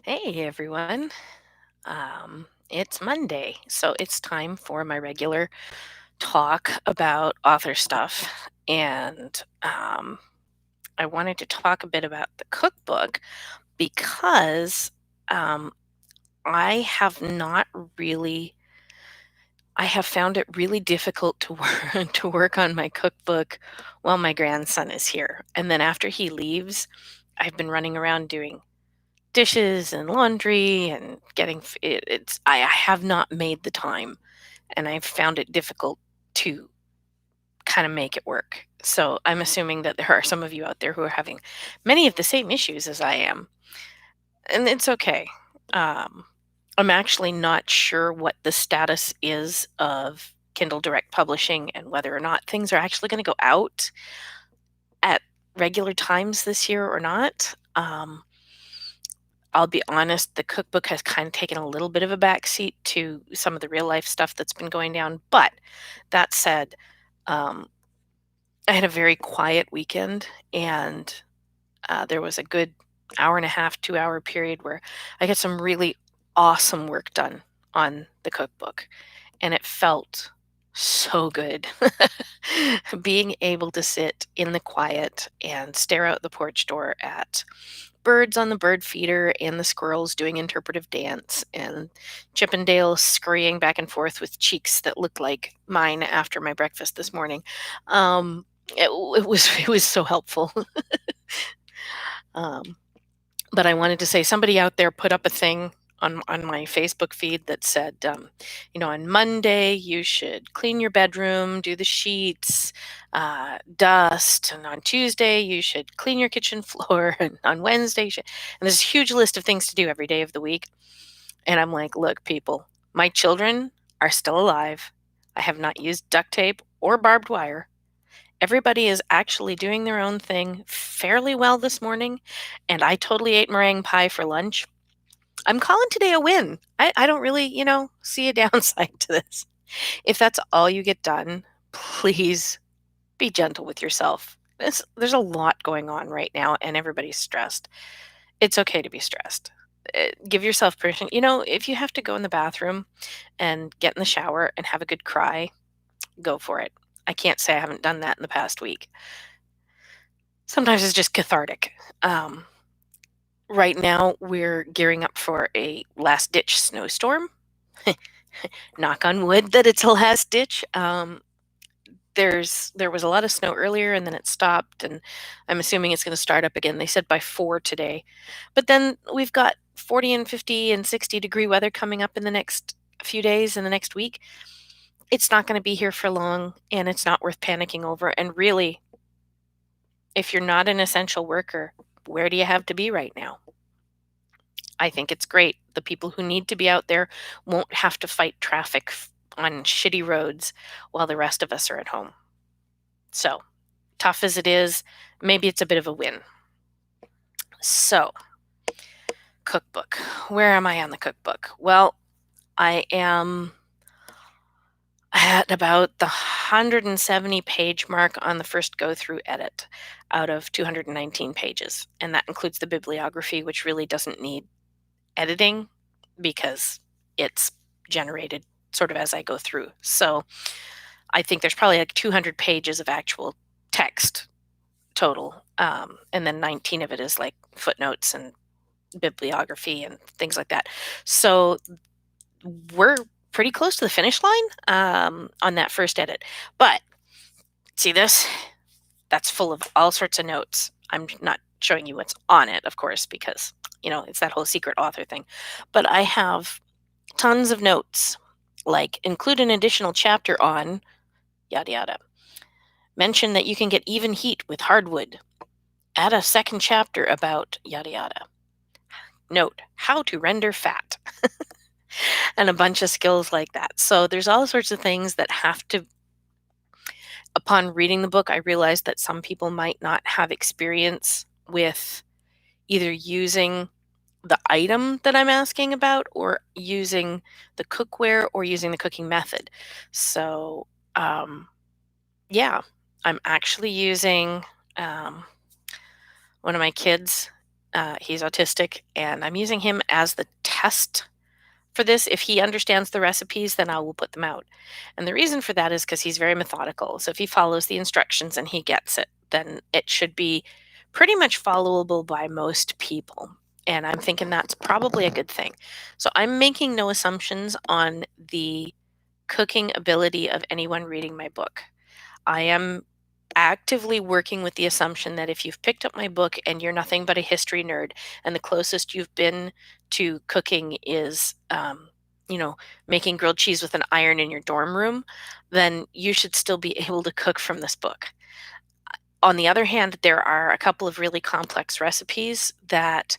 Hey everyone. It's Monday, so it's time for my regular talk about author stuff. And I wanted to talk a bit about the cookbook because um, I have not really, I have found it really difficult to work, to work on my cookbook while my grandson is here. And then after he leaves, I've been running around doing dishes and laundry and it's I have not made the time, and I've found it difficult to kind of make it work. So I'm assuming that there are some of you out there who are having many of the same issues as I am, and it's okay. um, I'm actually not sure what the status is of Kindle Direct Publishing and whether or not things are actually going to go out at regular times this year or not. I'll be honest, the cookbook has kind of taken a little bit of a backseat to some of the real life stuff that's been going down. But that said, um, I had a very quiet weekend, and there was a good hour and a half, 2 hour period where I got some really awesome work done on the cookbook, and it felt so good. Being able to sit in the quiet and stare out the porch door at birds on the bird feeder and the squirrels doing interpretive dance and Chippendale scurrying back and forth with cheeks that looked like mine after my breakfast this morning. It was so helpful. um, but I wanted to say somebody out there put up a thing on my Facebook feed that said, on Monday you should clean your bedroom, do the sheets, dust, and on Tuesday you should clean your kitchen floor, and on Wednesday you should. And there's a huge list of things to do every day of the week. And I'm like, look, people, my children are still alive. I have not used duct tape or barbed wire. Everybody is actually doing their own thing fairly well this morning, and I totally ate meringue pie for lunch. I'm calling today a win. I don't really, see a downside to this. If that's all you get done, please be gentle with yourself. There's a lot going on right now, and everybody's stressed. It's okay to be stressed. Give yourself permission. If you have to go in the bathroom and get in the shower and have a good cry, go for it. I can't say I haven't done that in the past week. Sometimes it's just cathartic. Um, right now, we're gearing up for a last ditch snowstorm. Knock on wood that it's a last ditch. There was a lot of snow earlier, and then it stopped, and I'm assuming it's going to start up again. They said by 4 today, but then we've got 40 and 50 and 60-degree weather coming up in the next few days, in the next week. It's not going to be here for long, and it's not worth panicking over. And really, if you're not an essential worker, where do you have to be right now? I think it's great. The people who need to be out there won't have to fight traffic on shitty roads while the rest of us are at home. So, tough as it is, maybe it's a bit of a win. So, cookbook. Where am I on the cookbook? Well, I am at about the 170 page mark on the first go through edit out of 219 pages. And that includes the bibliography, which really doesn't need editing because it's generated sort of as I go through. So I think there's probably like 200 pages of actual text total. And then 19 of it is like footnotes and bibliography and things like that. So we're pretty close to the finish line on that first edit. But see this? That's full of all sorts of notes. I'm not showing you what's on it, of course, because, it's that whole secret author thing. But I have tons of notes, like include an additional chapter on yada yada. Mention that you can get even heat with hardwood. Add a second chapter about yada yada. Note how to render fat. And a bunch of skills like that. So there's all sorts of things that have to, upon reading the book, I realized that some people might not have experience with either using the item that I'm asking about or using the cookware or using the cooking method. So, yeah, I'm actually using one of my kids' He's autistic, and I'm using him as the test for this. If he understands the recipes, then I will put them out. And the reason for that is because he's very methodical. So if he follows the instructions and he gets it, then it should be pretty much followable by most people. And I'm thinking that's probably a good thing. So I'm making no assumptions on the cooking ability of anyone reading my book. I am actively working with the assumption that if you've picked up my book and you're nothing but a history nerd, and the closest you've been to cooking is, you know, making grilled cheese with an iron in your dorm room, then you should still be able to cook from this book. On the other hand, there are a couple of really complex recipes that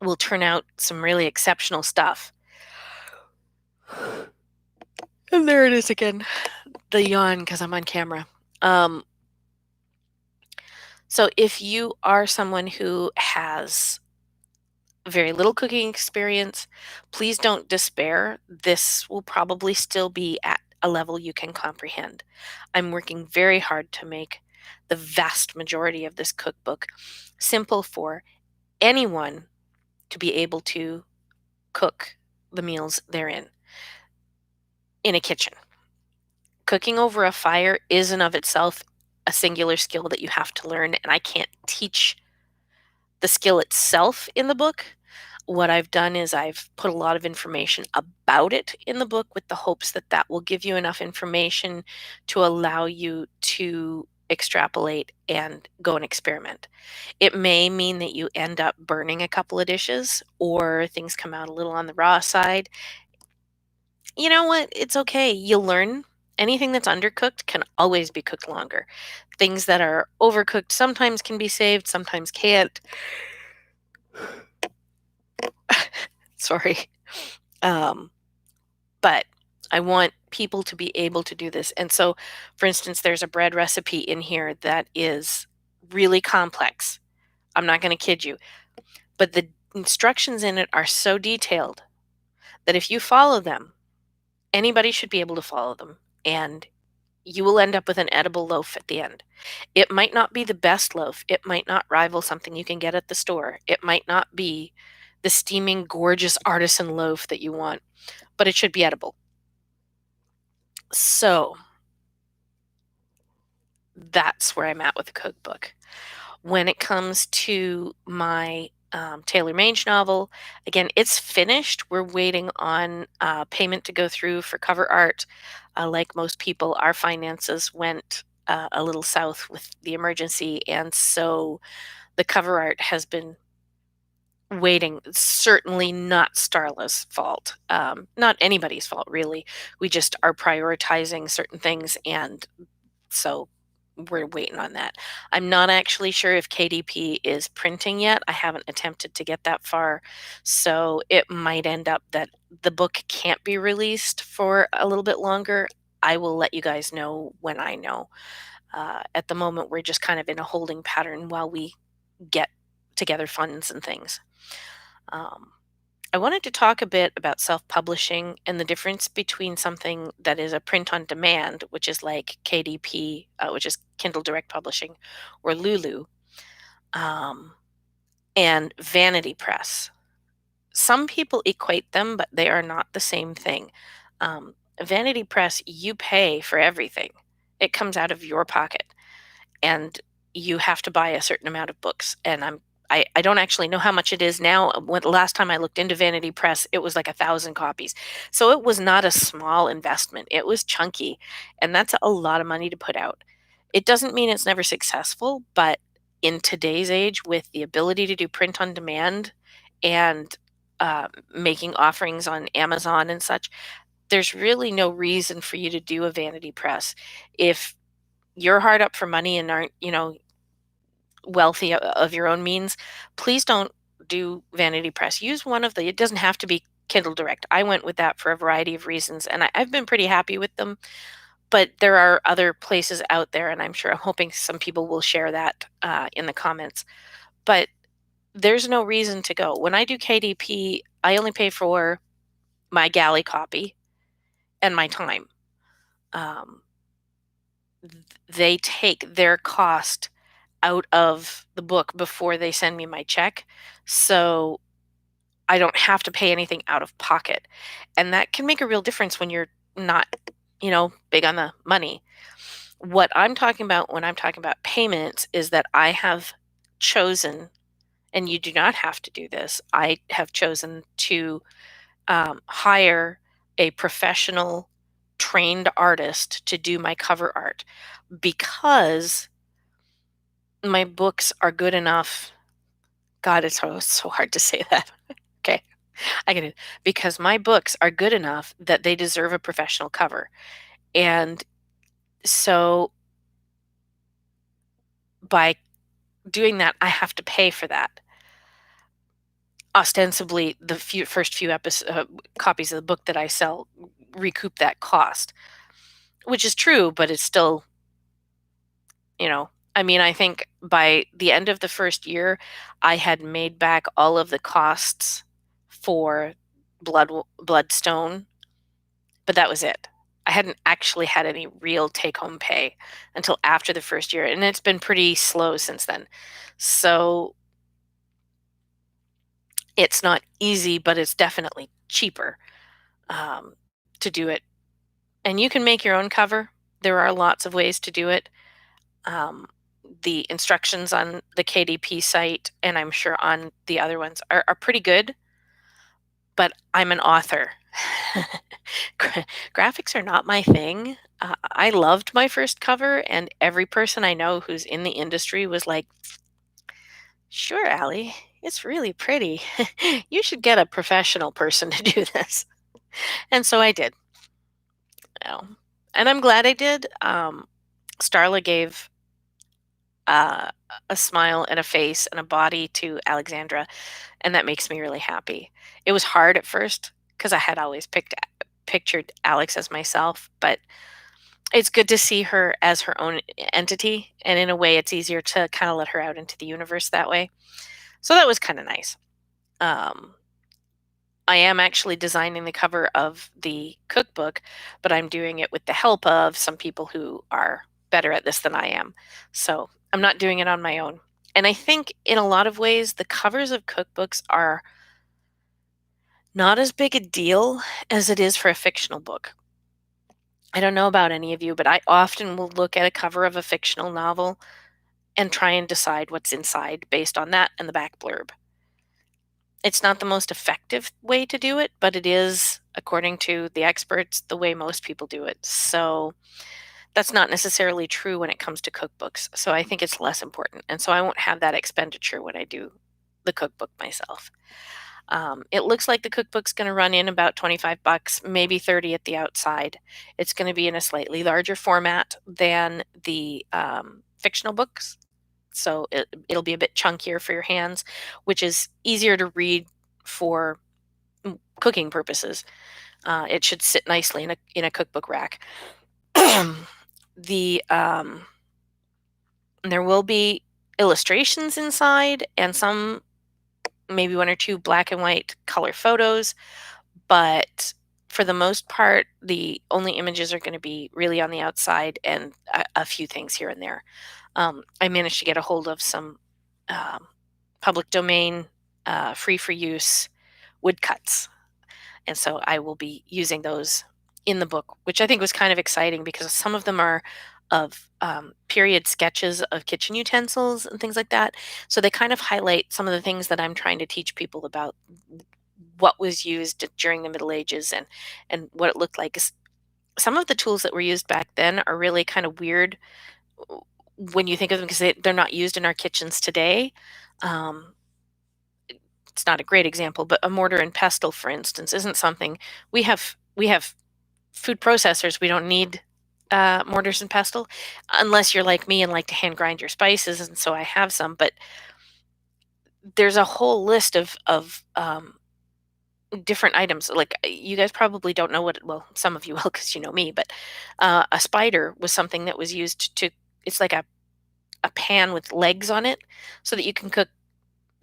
will turn out some really exceptional stuff. And there it is again, the yawn because I'm on camera. Um, So if you are someone who has very little cooking experience, please don't despair. This will probably still be at a level you can comprehend. I'm working very hard to make the vast majority of this cookbook simple for anyone to be able to cook the meals they're in a kitchen. Cooking over a fire is in of itself a singular skill that you have to learn, and I can't teach the skill itself in the book. What I've done is I've put a lot of information about it in the book with the hopes that that will give you enough information to allow you to extrapolate and go and experiment. It may mean that you end up burning a couple of dishes or things come out a little on the raw side. You know what? It's okay. You'll learn. Anything that's undercooked can always be cooked longer. Things that are overcooked sometimes can be saved, sometimes can't. Sorry. Um, but I want people to be able to do this. And so, for instance, there's a bread recipe in here that is really complex. I'm not going to kid you, but the instructions in it are so detailed that if you follow them, anybody should be able to follow them. And you will end up with an edible loaf at the end. It might not be the best loaf. It might not rival something you can get at the store. It might not be the steaming, gorgeous artisan loaf that you want, but it should be edible. So that's where I'm at with the cookbook. When it comes to my Taylor Mange novel, again, it's finished. We're waiting on payment to go through for cover art. Like most people, our finances went a little south with the emergency, and so the cover art has been waiting. Certainly not Starla's fault, not anybody's fault, really. We just are prioritizing certain things, and so we're waiting on that. I'm not actually sure if KDP is printing yet. I haven't attempted to get that far. So it might end up that the book can't be released for a little bit longer. I will let you guys know when I know. At the moment, we're just kind of in a holding pattern while we get together funds and things. Um, I wanted to talk a bit about self publishing and the difference between something that is a print on demand, which is like KDP, which is Kindle Direct Publishing, or Lulu, um, and Vanity Press. Some people equate them, but they are not the same thing. Vanity Press, you pay for everything, it comes out of your pocket, and you have to buy a certain amount of books. And I don't actually know how much it is now. When the last time I looked into Vanity Press, it was like 1,000 copies. So it was not a small investment. It was chunky, and that's a lot of money to put out. It doesn't mean it's never successful, but in today's age, with the ability to do print on demand and making offerings on Amazon and such, there's really no reason for you to do a Vanity Press. If you're hard up for money and aren't, wealthy of your own means, please don't do Vanity Press. Use one of the, it doesn't have to be Kindle Direct. I went with that for a variety of reasons, and I've been pretty happy with them. But there are other places out there, and I'm hoping some people will share that in the comments. But there's no reason to go. When I do KDP, I only pay for my galley copy and my time. Um, they take their cost out of the book before they send me my check, so I don't have to pay anything out of pocket. And that can make a real difference when you're not, big on the money. What I'm talking about when I'm talking about payments is that I have chosen, and you do not have to do this, I have chosen to hire a professional trained artist to do my cover art because my books are good enough. God, it's so hard to say that. Okay, I get it. Because my books are good enough that they deserve a professional cover. And so by doing that, I have to pay for that. Ostensibly, the first few copies of the book that I sell recoup that cost, which is true, but it's still, I mean, I think by the end of the first year, I had made back all of the costs for Bloodstone, but that was it. I hadn't actually had any real take-home pay until after the first year, and it's been pretty slow since then. So it's not easy, but it's definitely cheaper um, to do it. And you can make your own cover. There are lots of ways to do it. Um, the instructions on the KDP site, and I'm sure on the other ones, are pretty good, but I'm an author. Graphics are not my thing. I loved my first cover, and every person I know who's in the industry was like, "Sure, Allie, it's really pretty. You should get a professional person to do this." And so I did. You know. And I'm glad I did. Starla gave uh, a smile and a face and a body to Alexandra, and that makes me really happy. It was hard at first because I had always pictured Alex as myself, but it's good to see her as her own entity, and in a way, it's easier to kind of let her out into the universe that way. So that was kind of nice. Um, I am actually designing the cover of the cookbook, but I'm doing it with the help of some people who are better at this than I am. So I'm not doing it on my own. And I think in a lot of ways, the covers of cookbooks are not as big a deal as it is for a fictional book. I don't know about any of you, but I often will look at a cover of a fictional novel and try and decide what's inside based on that and the back blurb. It's not the most effective way to do it, but it is, according to the experts, the way most people do it. So that's not necessarily true when it comes to cookbooks. So I think it's less important. And so I won't have that expenditure when I do the cookbook myself. It looks like the cookbook's going to run in about 25 bucks, maybe 30 at the outside. It's going to be in a slightly larger format than the fictional books. So it'll be a bit chunkier for your hands, which is easier to read for cooking purposes. It should sit nicely in a cookbook rack. the There will be illustrations inside and some, maybe one or two black and white color photos, but for the most part, the only images are going to be really on the outside and a few things here and there. I managed to get a hold of some um, public domain, free for use woodcuts. And so I will be using those in the book, which I think was kind of exciting because some of them are of period sketches of kitchen utensils and things like that. So they kind of highlight some of the things that I'm trying to teach people about what was used during the Middle Ages and what it looked like. Some of the tools that were used back then are really kind of weird when you think of them because they're not used in our kitchens today. Um, it's not a great example, but a mortar and pestle, for instance, isn't something we have food processors. We don't need mortars and pestle unless you're like me and like to hand grind your spices, and so I have some. But there's a whole list of different items. Like you guys probably don't know what. Well, some of you will because you know me. But a spider was something that was used to. It's like a pan with legs on it, so that you can cook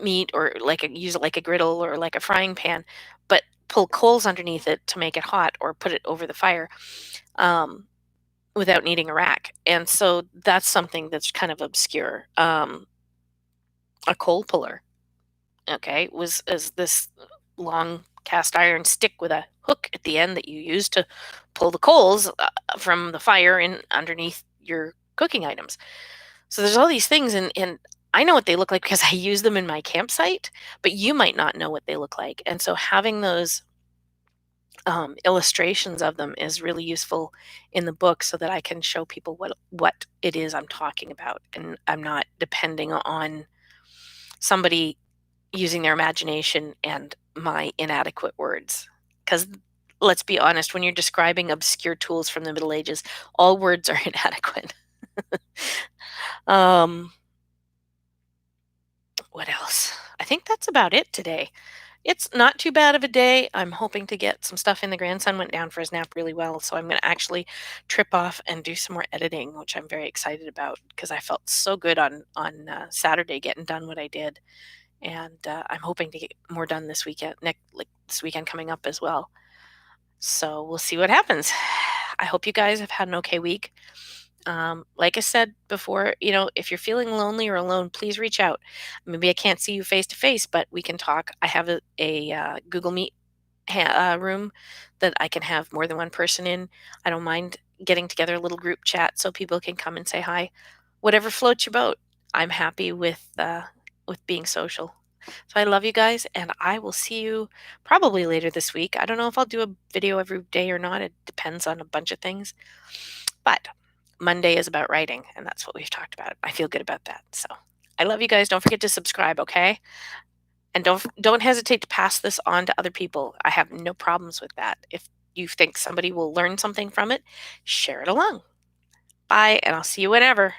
meat or use it like a griddle or like a frying pan, but pull coals underneath it to make it hot or put it over the fire. Um, without needing a rack. And so that's something that's kind of obscure. A coal puller, okay, was is this long cast iron stick with a hook at the end that you use to pull the coals from the fire in underneath your cooking items. So there's all these things, and I know what they look like because I use them in my campsite, but you might not know what they look like. And so having those illustrations of them is really useful in the book so that I can show people what it is I'm talking about, and I'm not depending on somebody using their imagination and my inadequate words. Because let's be honest, when you're describing obscure tools from the Middle Ages, all words are inadequate. um, what else? I think that's about it today. It's not too bad of a day. I'm hoping to get some stuff in. The grandson went down for his nap really well, so I'm going to actually trip off and do some more editing, which I'm very excited about because I felt so good on Saturday getting done what I did, and I'm hoping to get more done this weekend, like this weekend coming up as well. So we'll see what happens. I hope you guys have had an okay week. Like I said before, if you're feeling lonely or alone, please reach out. Maybe I can't see you face to face, but we can talk. I have a Google Meet room that I can have more than one person in. I don't mind getting together a little group chat so people can come and say hi. Whatever floats your boat. I'm happy with being social. So I love you guys, and I will see you probably later this week. I don't know if I'll do a video every day or not. It depends on a bunch of things. But Monday is about writing, and that's what we've talked about. I feel good about that. So I love you guys. Don't forget to subscribe, okay? And don't hesitate to pass this on to other people. I have no problems with that. If you think somebody will learn something from it, share it along. Bye, and I'll see you whenever.